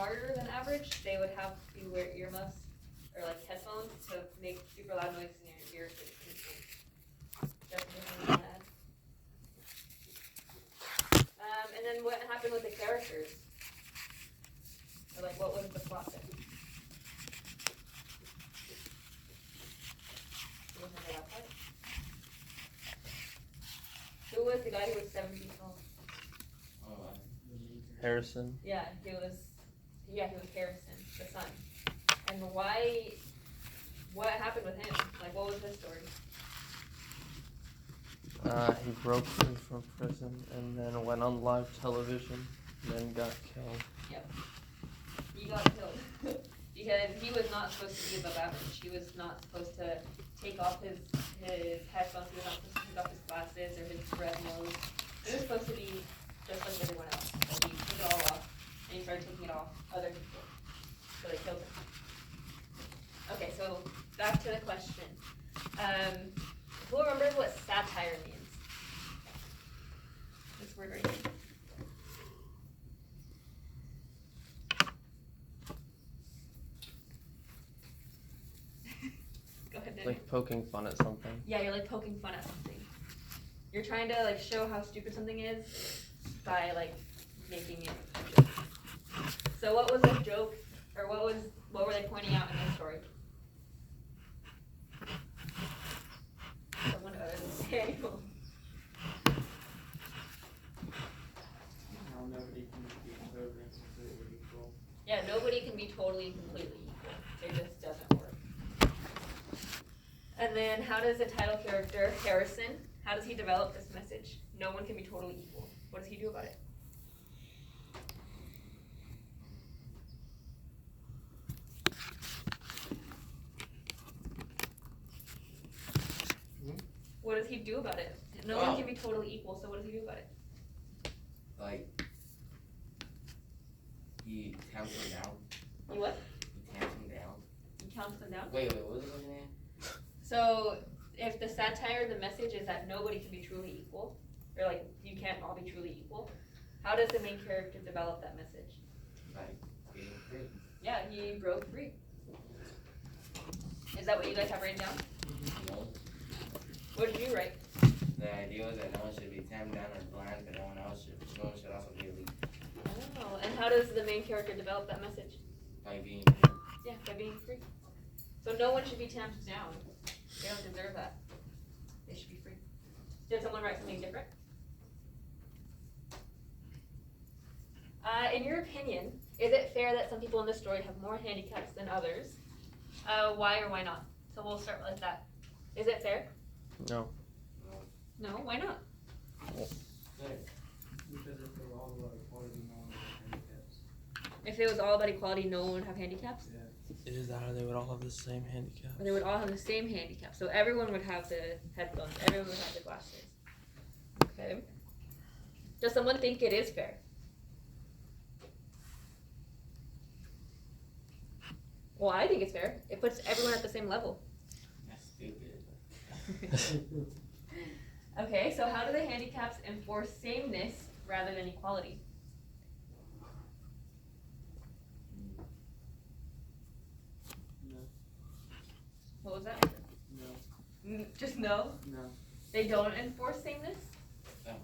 smarter than average, they would have you wear earmuffs or like headphones to make super loud noises in your ears. Just anything you wanna add? And then what happened with the characters? Or like, what was the plot there? You wanna know that part? Who was the guy who was 7 feet tall? Harrison. Yeah, he was Harrison, the son. And why? What happened with him? Like, what was his story? He broke free from prison and then went on live television and then got killed. Yep. He got killed because he was not supposed to be above average. He was not supposed to take off his headphones. He was not supposed to take off his glasses or his red nose. He was supposed to be just like everyone else. But he took it all off and he started taking it off other people. So they killed him. Okay, so back to the question. Who remembers what satire means? This word right here. Go ahead, Daniel. Like poking fun at something. Yeah, you're like poking fun at something. You're trying to like show how stupid something is by like making it a joke. So what was a joke, or what were they pointing out in this story? Someone other than Daniel. How nobody can be totally and completely equal. Yeah, nobody can be totally and completely equal. It just doesn't work. And then how does the title character, Harrison, how does he develop this message? No one can be totally equal. What does he do about it? What does he do about it? No one can be totally equal, so what does he do about it? Like, he tamps them down. You what? He tamps them down. He counts them down? Wait, what was it again? So, if the satire, the message is that nobody can be truly equal, or like, you can't all be truly equal, how does the main character develop that message? Like, being free. Yeah, he broke free. Is that what you guys have written down? No. What did you write? The idea was that no one should be tamped down or blind, but no one should also be elite. Oh, and how does the main character develop that message? By being free. Yeah, by being free. So no one should be tamped down. They don't deserve that. They should be free. Did someone write something different? In your opinion, is it fair that some people in this story have more handicaps than others? Why or why not? So we'll start with that. Is it fair? No. No, why not? Because if they're all about equality, no one has handicaps. If it was all about equality, no one would have handicaps? Yeah. Either that or they would all have the same handicap. Or they would all have the same handicap. So everyone would have the headphones, everyone would have the glasses. Okay. Does someone think it is fair? Well, I think it's fair. It puts everyone at the same level. That's stupid. Okay, so how do the handicaps enforce sameness rather than equality? No. What was that? No. Just no? No. They don't enforce sameness?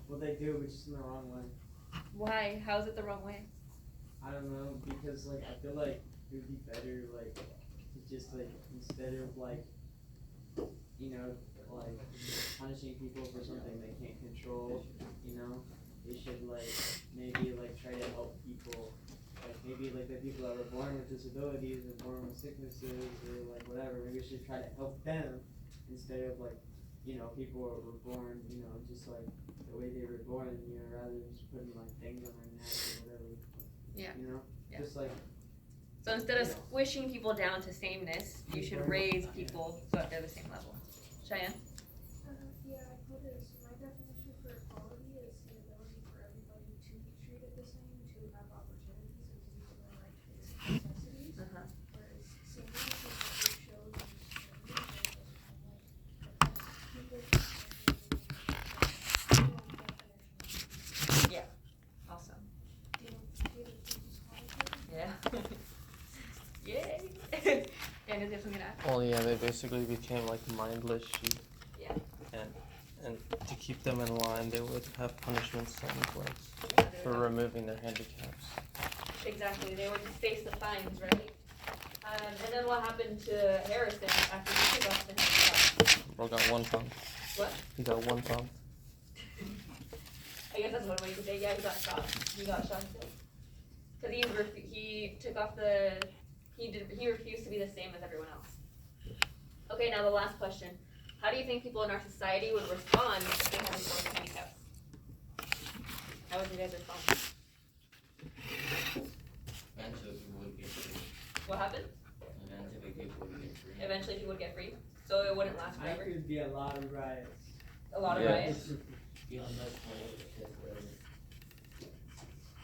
Well, they do, but just in the wrong way. Why? How is it the wrong way? I don't know, because, like, I feel like it would be better, like, to just, like, instead of, like, you know, like, punishing people for something they can't control, you know, they should, like, maybe, like, try to help people, like, maybe, like, the people that were born with disabilities and born with sicknesses or, like, whatever, maybe we should try to help them instead of, like, you know, people were born, you know, just, like, the way they were born, you know, rather than just putting, like, things on their neck or whatever. Yeah. You know? Yeah. Just, like, So instead of squishing people down to sameness, you should raise people so that they're the same level. Cheyenne? Yeah, I put it as my definition for equality is the ability for everybody to be treated the same, to have opportunities, and to be given like basic necessities. Uh-huh. Whereas sameness is what they showed in the movie, people Yeah. Awesome. do you know, people just quality. Yeah. Ryan, does he have something to add? Well, yeah, they basically became like mindless sheep. Yeah. And to keep them in line, they would have punishments set in place Yeah, they for would- removing their handicaps. Exactly, they would face the fines, right? And then what happened to Harrison after he took off the handcuffs? Bro got 1 pound. What? He got 1 pound. I guess that's one way you could say, yeah, he got shot. He got shot too. Cause he took off he refused to be the same as everyone else. Okay, now the last question. How do you think people in our society would respond if they had enforced handicaps? How would you guys respond? Eventually people would get free. What happened? Eventually people would get free. Eventually people would get free, so it wouldn't last I forever. could be a lot of riots. A lot of Yeah. riots. Elon Musk wanted to test whatever.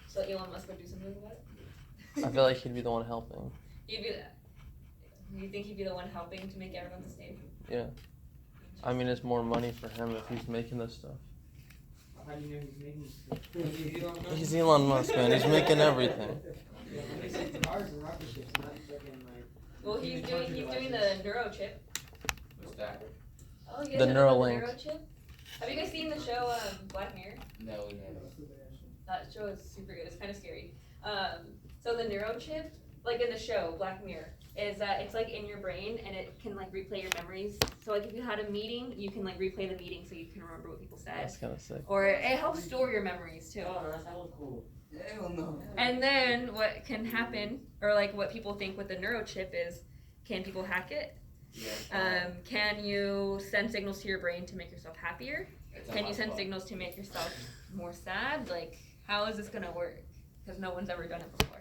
So Elon Musk would do something about it? I feel like he'd be the one helping. He'd be that. You think he'd be the one helping to make everyone the same? Yeah. I mean, it's more money for him if he's making this stuff. How do you know he's making He's Elon Musk, man. He's making everything. It's cars and rocket ships, not fucking like. Well, he's doing the neurochip. What's that? Oh, you guys The haven't heard of Neuralink. Neurochip? Have you guys seen the show Black Mirror? No, we never. That show is super good. It's kind of scary. So the neurochip, like in the show Black Mirror, is that it's like in your brain and it can like replay your memories. So like if you had a meeting, you can like replay the meeting so you can remember what people said. That's kind of sick. Or it helps store your memories too. Oh, that's hella cool. Hell no. And then what can happen, or like what people think with the neurochip is, can people hack it? Yeah. Can you send signals to your brain to make yourself happier? It's Can a you send hot signals to make yourself more sad? Like, how is this gonna work? Because no one's ever done it before,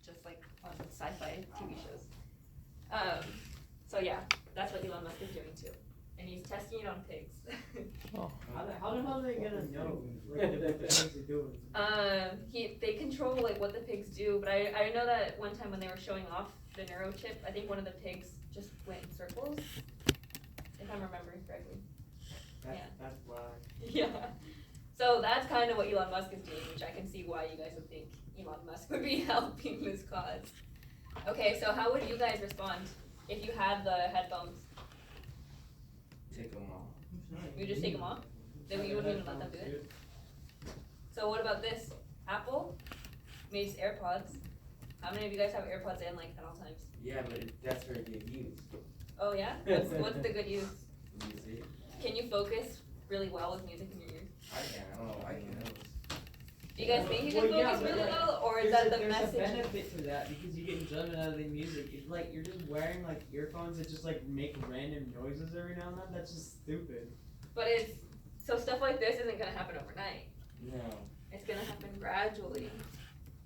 just like on sci-fi TV shows. So yeah, that's what Elon Musk is doing too, and he's testing it on pigs. How the hell are they gonna know like, what the things are doing? They control like what the pigs do, but I know that one time when they were showing off the neurochip, I think one of the pigs just went in circles, if I'm remembering correctly. That's why. Yeah. So that's kind of what Elon Musk is doing, which I can see why you guys would think Elon Musk would be helping this cause. Okay, so how would you guys respond if you had the headphones? Take them off. You just take them off? Then you wouldn't even let them do it? So what about this? Apple makes AirPods. How many of you guys have AirPods in like at all times? Yeah, but that's for good use. Oh yeah? What's the good use? You see? Can you focus really well with music in your ears? I can. I don't know. I can. Do you guys think you can Well, yeah, focus but, really like, well, or is There's that the there's message? a benefit to that because you get enjoyment out of the music. It's like you're just wearing like earphones that just like make random noises every now and then. That's just stupid. But so stuff like this isn't gonna happen overnight. No. It's gonna happen gradually.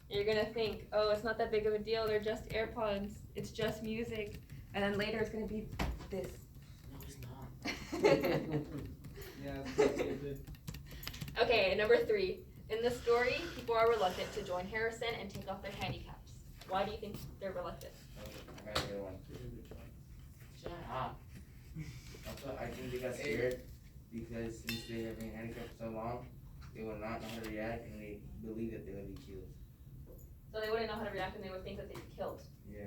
You're gonna think, oh, it's not that big of a deal. They're just AirPods. It's just music, and then later it's gonna be this. No, it's not. Yeah, it's stupid. Okay, number 3. In the story, people are reluctant to join Harrison and take off their handicaps. Why do you think they're reluctant? Okay, I got a good one. Shut up. Also, I think they got scared because since they have been handicapped for so long, they will not know how to react and they believe that they will be killed. So they wouldn't know how to react and they would think that they'd be killed. Yeah.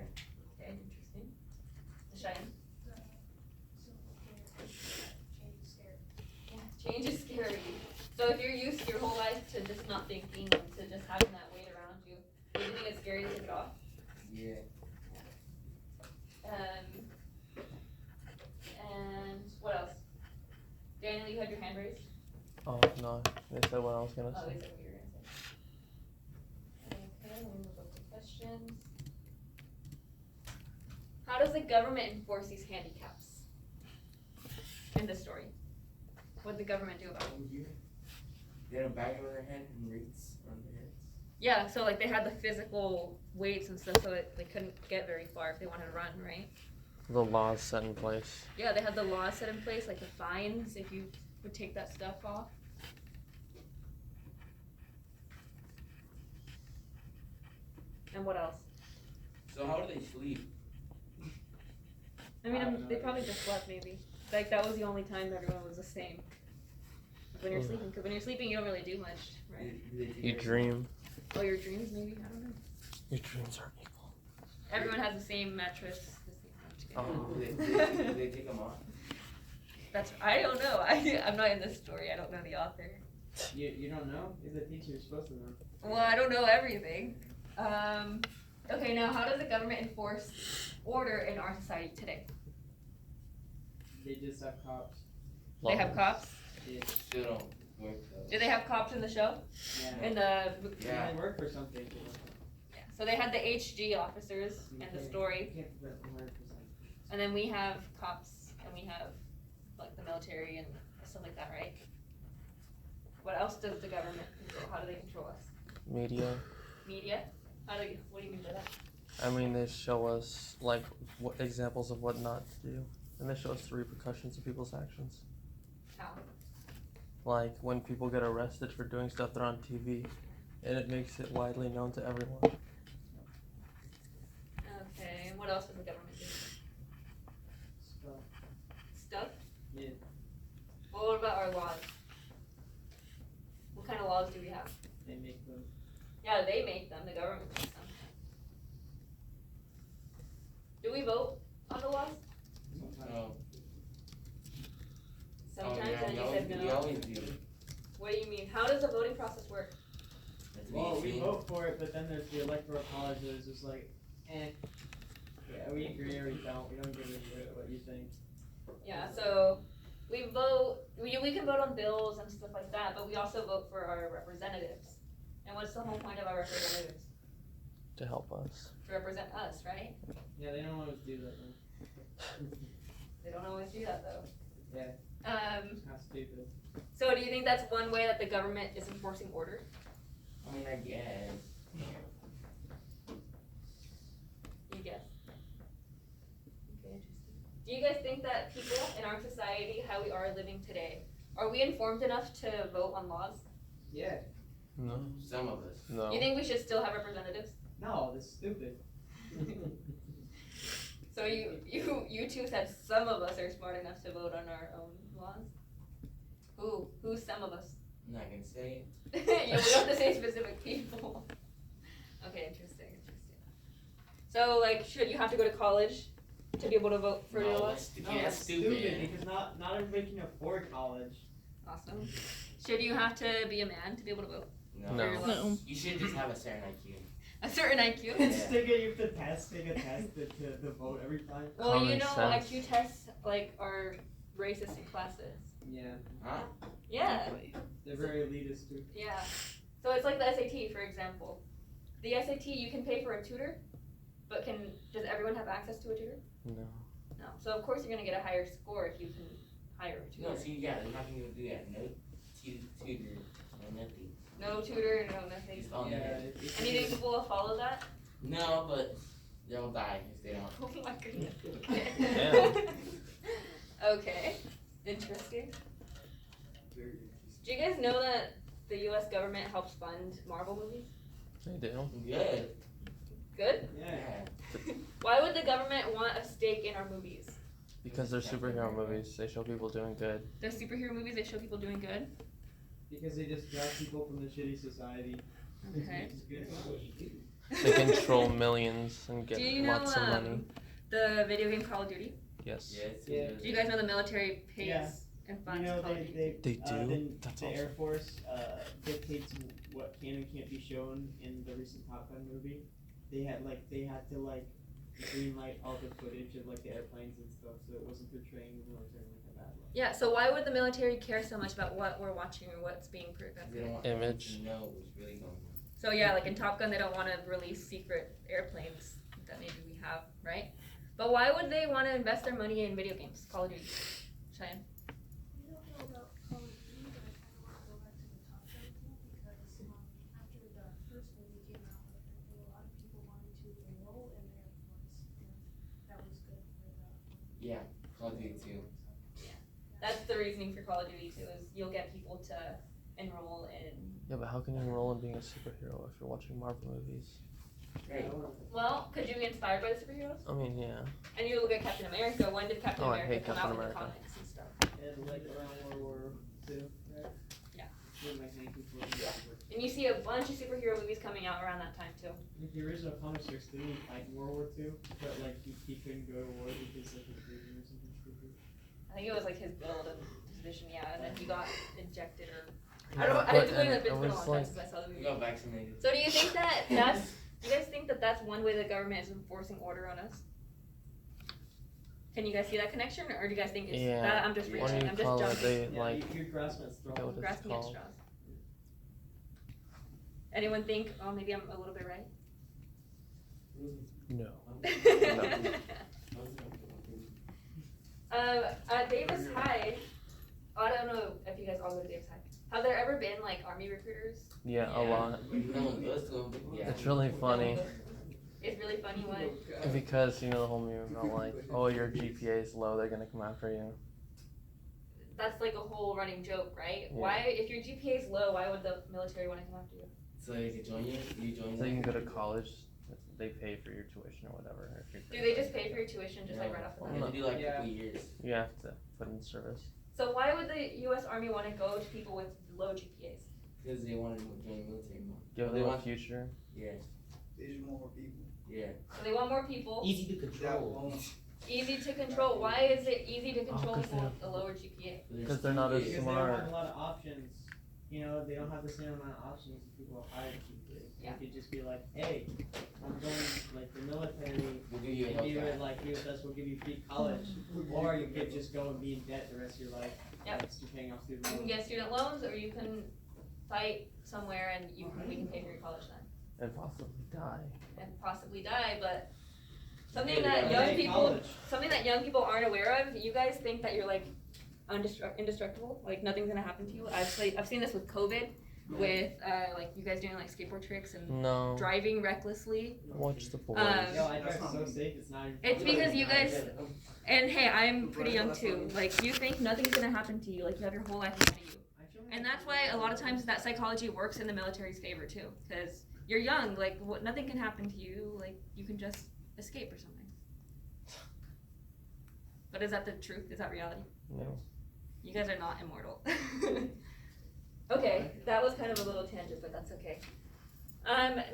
Okay, interesting. Cheyenne? Yeah, change is scary. So if you're used your whole life to just not thinking and to just having that weight around you, do you think it's scary to take it off? Yeah. And what else? Daniel, you had your hand raised? Oh, no. They said what I was gonna Oh, say. they said what you were gonna say. Okay, let me move up to questions. How does the government enforce these handicaps? In this story. What did the government do about it? They had a bag over their head and wreaths on their heads. Yeah, so like they had the physical weights and stuff so that they couldn't get very far if they wanted to run, right? The laws set in place. Yeah, they had the laws set in place, like the fines if you would take that stuff off. And what else? So how do they sleep? I mean, I have no they idea. probably just slept maybe. Like that was the only time everyone was the same. When you're sleeping, because when you're sleeping, you don't really do much, right? Do they take You their- dream. Oh, your dreams maybe? I don't know. Your dreams are evil. Everyone has the same mattress, the same Do they take them off? That's, I don't know. I'm not in this story. I don't know the author. You don't know? He's a teacher, you're supposed to know. Well, I don't know everything. Okay, now how does the government enforce order in our society today? They just have cops. They have cops? Yeah. Still don't work though. Do they have cops in the show? Yeah. In the, Yeah. They work for something. yeah. So they had the HG officers in the story, You can't prevent 100%. and then we have cops, and we have like the military and stuff like that, right? What else does the government control? How do they control us? Media. Media? What do you mean by that? I mean, they show us like what examples of what not to do, and they show us the repercussions of people's actions. How? Like when people get arrested for doing stuff, they're on TV, and it makes it widely known to everyone. Okay, and what else does the government do? Stuff. Stuff? Yeah. Well, what about our laws? What kind of laws do we have? They make them. Yeah, they make them, the government makes them. Do we vote on the laws? Sometimes. No. Sometimes, yeah, and you we said always, we no. always do. What do you mean? How does the voting process work? That's Well, what you we see. vote for it, but then there's the electoral college that is just like, eh. Yeah, we agree or we don't. We don't give a shit what you think. Yeah, so we vote, we can vote on bills and stuff like that, but we also vote for our representatives. And what's the whole point of our representatives? To help us. To represent us, right? Yeah, they don't always do that though. They don't always do that though. Yeah. It's kind of stupid. So do you think that's one way that the government is enforcing order? I mean, I guess. You guess. Okay, interesting. Do you guys think that people in our society, how we are living today, are we informed enough to vote on laws? Yeah. No. Some of us. No. You think we should still have representatives? No, that's stupid. So you two said some of us are smart enough to vote on our own laws? Who's some of us? I'm not gonna say it. Yeah, we don't have to say specific people. Okay, interesting. So, like, should you have to go to college to be able to vote for your No, laws? that's, No, yeah, that's stupid. stupid because not everybody can afford college. Awesome. Should you have to be a man to be able to vote No. for No. your laws? You should just have a certain IQ. A certain IQ? Instead, you have to take a test to vote every time. Well, you Common know, sense. IQ tests, like, are racist in classes. Yeah. Huh? Yeah, They're very elitist too. yeah. So it's like the SAT, for example. The SAT, you can pay for a tutor, but does everyone have access to a tutor? No. No. So of course you're gonna get a higher score if you can hire a tutor. No, see, yeah, they're not gonna do that. No tutor, no nothing. No tutor, no nothing. It's on Yeah. there. It's And you think people will follow that? No, but they'll die if they don't. Oh my goodness. Damn. Okay. Interesting. Do you guys know that the U.S. government helps fund Marvel movies? They do. Good. Good. Yeah. Why would the government want a stake in our movies? Because they're superhero movies. They show people doing good. They're superhero movies. They show people doing good. Because they just grab people from the shitty society. Okay. It's good. They control millions and get Do you know lots of money. the video game Call of Duty? Yes. Yes. Yeah. Do you guys know the military pays Yeah. and You funds know, Call of Duty? They do? That's the awesome. Air Force dictates what can and can't be shown in the recent Top Gun movie. They had to green light all the footage of like the airplanes and stuff, so it wasn't portraying the military in like a bad way. Yeah. So why would the military care so much about what we're watching or what's being They presented? don't want Image. people to know what's really going on. So yeah, like in Top Gun, they don't want to release secret airplanes that maybe we have, right? But why would they want to invest their money in video games? Call of Duty. Cheyenne? I don't know about Call of Duty, but I kind of want to go back to the Top Gun thing because after the first movie came out, apparently a lot of people wanted to enroll in the Air Force, and that was good for the. Yeah, Call of Duty too. That's the reasoning for Call of Duty too, is you'll get people to enroll in. Yeah, but how can you enroll in being a superhero if you're watching Marvel movies? Right. Well, could you be inspired by the superheroes? I mean, yeah. And you look at Captain America. When did Captain Oh, I America hate come Captain out with the America. comics and stuff? Yeah, like around World War II, right? Yeah. With my hanky for Yeah. And And you see a bunch of superhero movies coming out around that time too. Like the original comic strips didn't he fight in World War II, but like he couldn't go to war because like his vision or something stupid. I think it was like his build and his vision, yeah, and then he got injected or I Yeah, don't know. I but- it's been and it's been a it long was time like- since I saw the We movie. got vaccinated. So do you think that that's do you guys think that that's one way the government is enforcing order on us? Can you guys see that connection, or do you guys think it's Yeah. that I'm just What reaching? do you I'm just call it? jumping, They Yeah, like you're grasping at straws. what is it grasping at called? straws. Anyone think? Oh, maybe I'm a little bit right. No. At Davis High, I don't know if you guys all go to Davis High. Have there ever been like army recruiters? Yeah, a lot. No one goes to them, but yeah. It's really funny It's really funny when because you know the whole meme about like, oh, your GPA is low, they're gonna come after you. that's like a whole running joke, right? Yeah. Why, if your GPA is low, why would the military want to come after you? So they can join you? You join So you can them? go to college, they pay for your tuition or whatever. If you're Do they just pay for your tuition just like right off the bat? You have to do like a Yeah. couple years. You have to put in service. So why would the U.S. Army want to go to people with low GPAs? Because they want to join the military more. Give They them a want- future. Yeah, They just want more people. yeah. So they want more people, Easy to That control. won't. easy to control. Why is it easy to control 'cause people they with a lower GPA? Because they're not as Because they smart. don't have a lot of options. You know, they don't have the same amount of options as people with higher GPAs. Yeah. They could just be like, hey, I'm going like the military. We'll give you a If health you would pack. like be with us, we'll give you free college. Or you could just go and be in debt the rest of your life. Yep. Like, you're paying off student You can loans. get student loans, or you can fight somewhere and we can pay for your college then, And possibly die. and possibly die. But something Yeah, that they young Hey, people, college. something that young people aren't aware of. You guys think that you're like indestructible, like nothing's gonna happen to you. I've seen this with COVID, with like you guys doing like skateboard tricks and No. driving recklessly. Watch the boys. Yo, I That's drive not so me. safe, it's not even It's funny. because you guys, and hey, I'm pretty young too. Like you think nothing's gonna happen to you, like you have your whole life ahead of you. And that's why a lot of times that psychology works in the military's favor too, because you're young, like nothing can happen to you, like you can just escape or something. But is that the truth? Is that reality? No. You guys are not immortal. Okay, that was kind of a little tangent, but that's okay.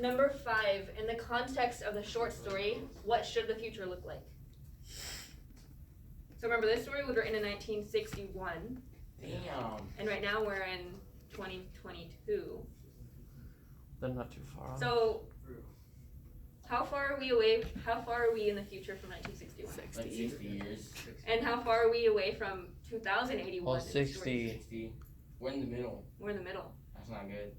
Number 5, in the context of the short story, what should the future look like? So remember, this story was written in 1961. Damn. And right now we're in 2022. They're not too far off. So, how far are we away? How far are we in the future from 1961? Like 60 years. And how far are we away from 2081? Well, in the story? 60. 60. We're in the middle. We're in the middle. That's not good.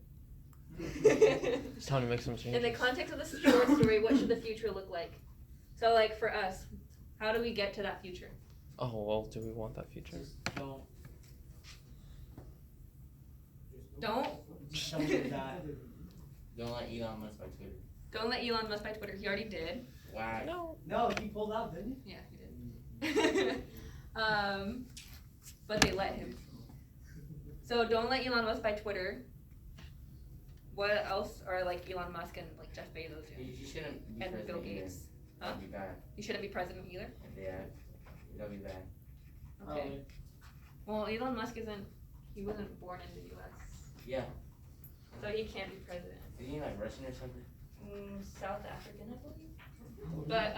It's time to make some In changes. the context of the short story, what should the future look like? So, like for us, how do we get to that future? Oh well, do we want that future? Just don't. Don't Just don't do that. Don't let Elon Musk by Twitter. don't let Elon Musk buy Twitter. He already did. Whack. No. No, he pulled out, didn't Yeah, he did. But they let him. So don't let Elon Musk buy Twitter. What else are like Elon Musk and like Jeff Bezos doing? You shouldn't be And president Bill either. Gates. Huh? That'd be bad. You shouldn't be president either. Yeah. That'd be bad. he? Okay. Well, Elon Musk he wasn't born in the U.S. Yeah. So he can't be president. Isn't he like Russian or something? South African, I believe. But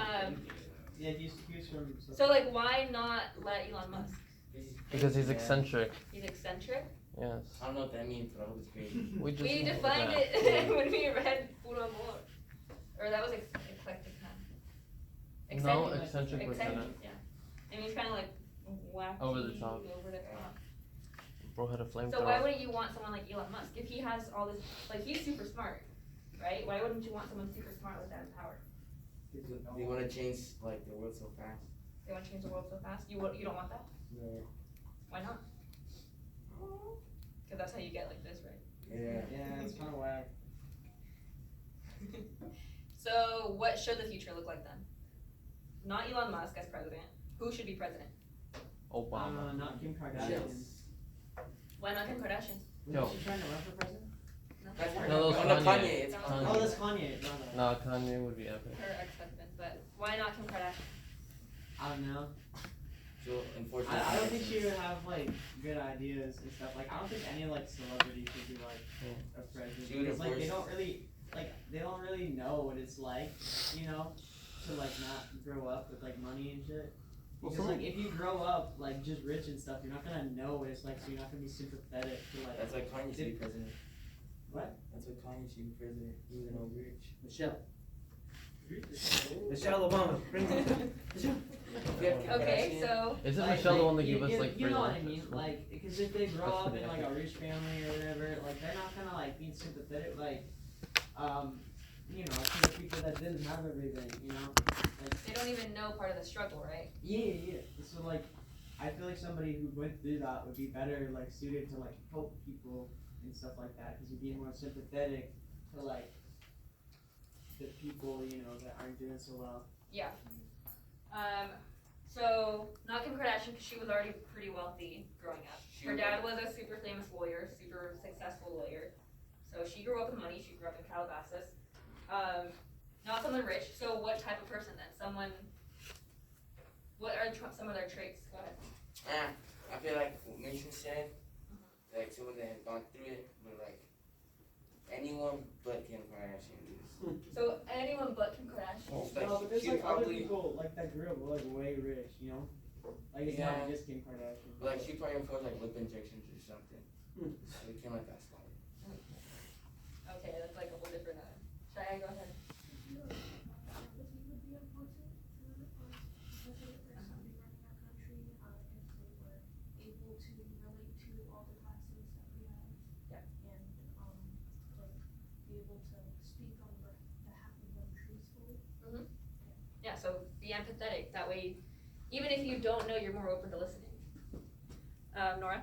Yeah, he's from. so like, why not let Elon Musk? Because he's Yeah. eccentric. He's eccentric. Yes. I don't know what that means, but I hope it's crazy. We just We know defined that. it when we read Puro Amor, or that was eclectic, huh? No, eccentric was in Eccentric, it. yeah. It means kind of like wacky, Over the top. Over the top. Bro had a flamethrower. So why wouldn't you want someone like Elon Musk if he has all this? Like he's super smart, right? Why wouldn't you want someone super smart with that power? They want to change like the world so fast. They want to change the world so fast. You don't want that? Yeah. Why not? Because that's how you get like this, right? Yeah. Yeah, it's kind of whack. So what should the future look like then? Not Elon Musk as president. Who should be president? Obama. Not Kim Kardashian. Yes. Why not Kim Kardashian? Yo. Was she trying to run for president? That's her. No, that was Oh, no, Kanye. Kanye. It's No. Kanye. Oh, that's Kanye. No. No, Kanye would be epic. Her ex-husband. But why not Kim Kardashian? I don't know. still unfortunately. I don't think she would have like good ideas and stuff. Like I don't think any like celebrity should be like a president She would because like they enforce- don't really know what it's like, you know, to like not grow up with like money and shit. Well, Because some- like if you grow up like just rich and stuff, you're not gonna know what it's like, so you're not gonna be sympathetic to like. That's why Kanye should be president. What? That's why Kanye should be president. He was an old rich. Michelle. Michelle Obama. Bring it. Okay, so, Isn't Like, Michelle the one that you- gave us you- like you free know what I lunch? mean? Like, because if they grow That's up pretty in like a epic. rich family or whatever, like they're not gonna like be sympathetic, like, you know, to the people that didn't have everything, you know. Like, they don't even know part of the struggle, right? yeah. So like, I feel like somebody who went through that would be better like suited to like help people and stuff like that, because you'd be more sympathetic to like the people, you know, that aren't doing so well. Yeah. So, not Kim Kardashian, because she was already pretty wealthy growing up. Her dad was a super famous lawyer, super successful lawyer. So she grew up with money, she grew up in Calabasas. Not someone rich, so what type of person then? Someone, what are some of their traits? Go ahead. I feel like what Mason said, like someone that has gone through it, but like anyone but Kim Kardashian is. So anyone but Kim Kardashian. Like, No, but there's she like other probably- people like that grew up like way rich, you know. Like it's Yeah. not just Kim Kardashian. But like she probably affords like lip injections or something. So we can't let that slide. Okay, that's like a whole different, Shia, go ahead. Policy would be important for us, especially if there's somebody running our country, if they were able to relate to all the classes that we have. Yeah. And, like, be able to speak on behalf of them truthfully. Yeah, so be empathetic, that way, even if you don't know, you're more open to listening. Nora?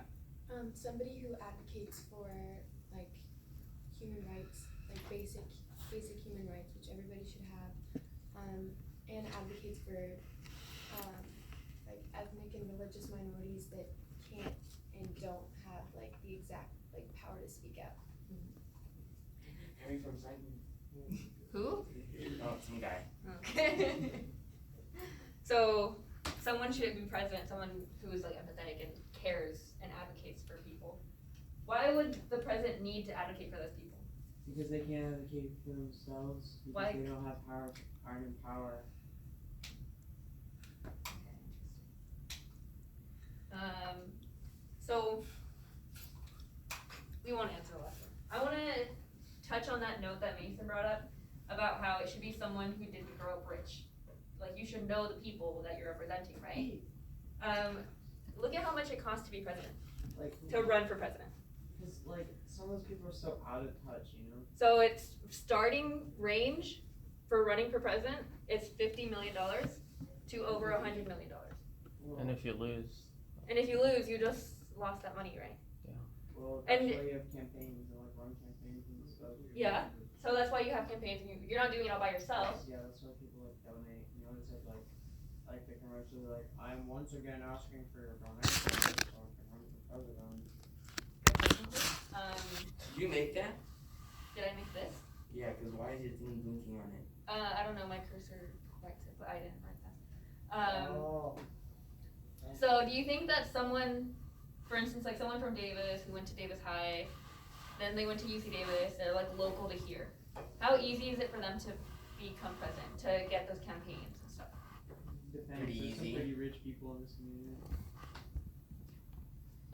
Somebody who advocates for like human rights, like basic human rights, which everybody should have, and advocates for like ethnic and religious minorities that can't and don't have like the exact like power to speak out. Harry from Simon. Who? Oh, some guy. Okay. So, someone should be president, someone who is like empathetic and cares and advocates for people. Why would the president need to advocate for those people? Because they can't advocate for themselves because Why? they don't have power, aren't in power. So we won't answer the last one. I want to touch on that note that Mason brought up about how it should be someone who didn't grow up rich. Like you should know the people that you're representing, right? Look at how much it costs to be president, Like, to run for president. because like some of those people are so out of touch, you know. So it's starting range for running for president is $50 million to over $100 million. Well, And if you lose, And if you lose, you just lost that money, right? well, that's and- why you have campaigns and like run campaigns and stuff. Yeah. So that's why you have campaigns, and you're not doing it all by yourself. Yeah, that's why people like donate. You know, it says like the commercials like, I'm once again asking for your donation so I can run for president. Did you make that? Did I make this? Yeah, because why is your thing blinking on it? I don't know, my cursor likes it, but I didn't write that. Oh. So do you think that someone, for instance, like someone from Davis who went to Davis High, then they went to UC Davis, they're like local to here. How easy is it for them to become president, to get those campaigns and stuff? Depends. Pretty There's some easy. pretty rich people in this community.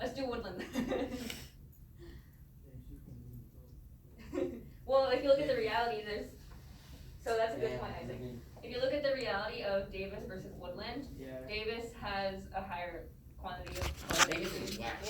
Let's do Woodland. Well, if you look at the reality, so that's a good point, Isaac. If you look at the reality of Davis versus Woodland, Yeah. Davis has a higher quantity of Davis is people. black.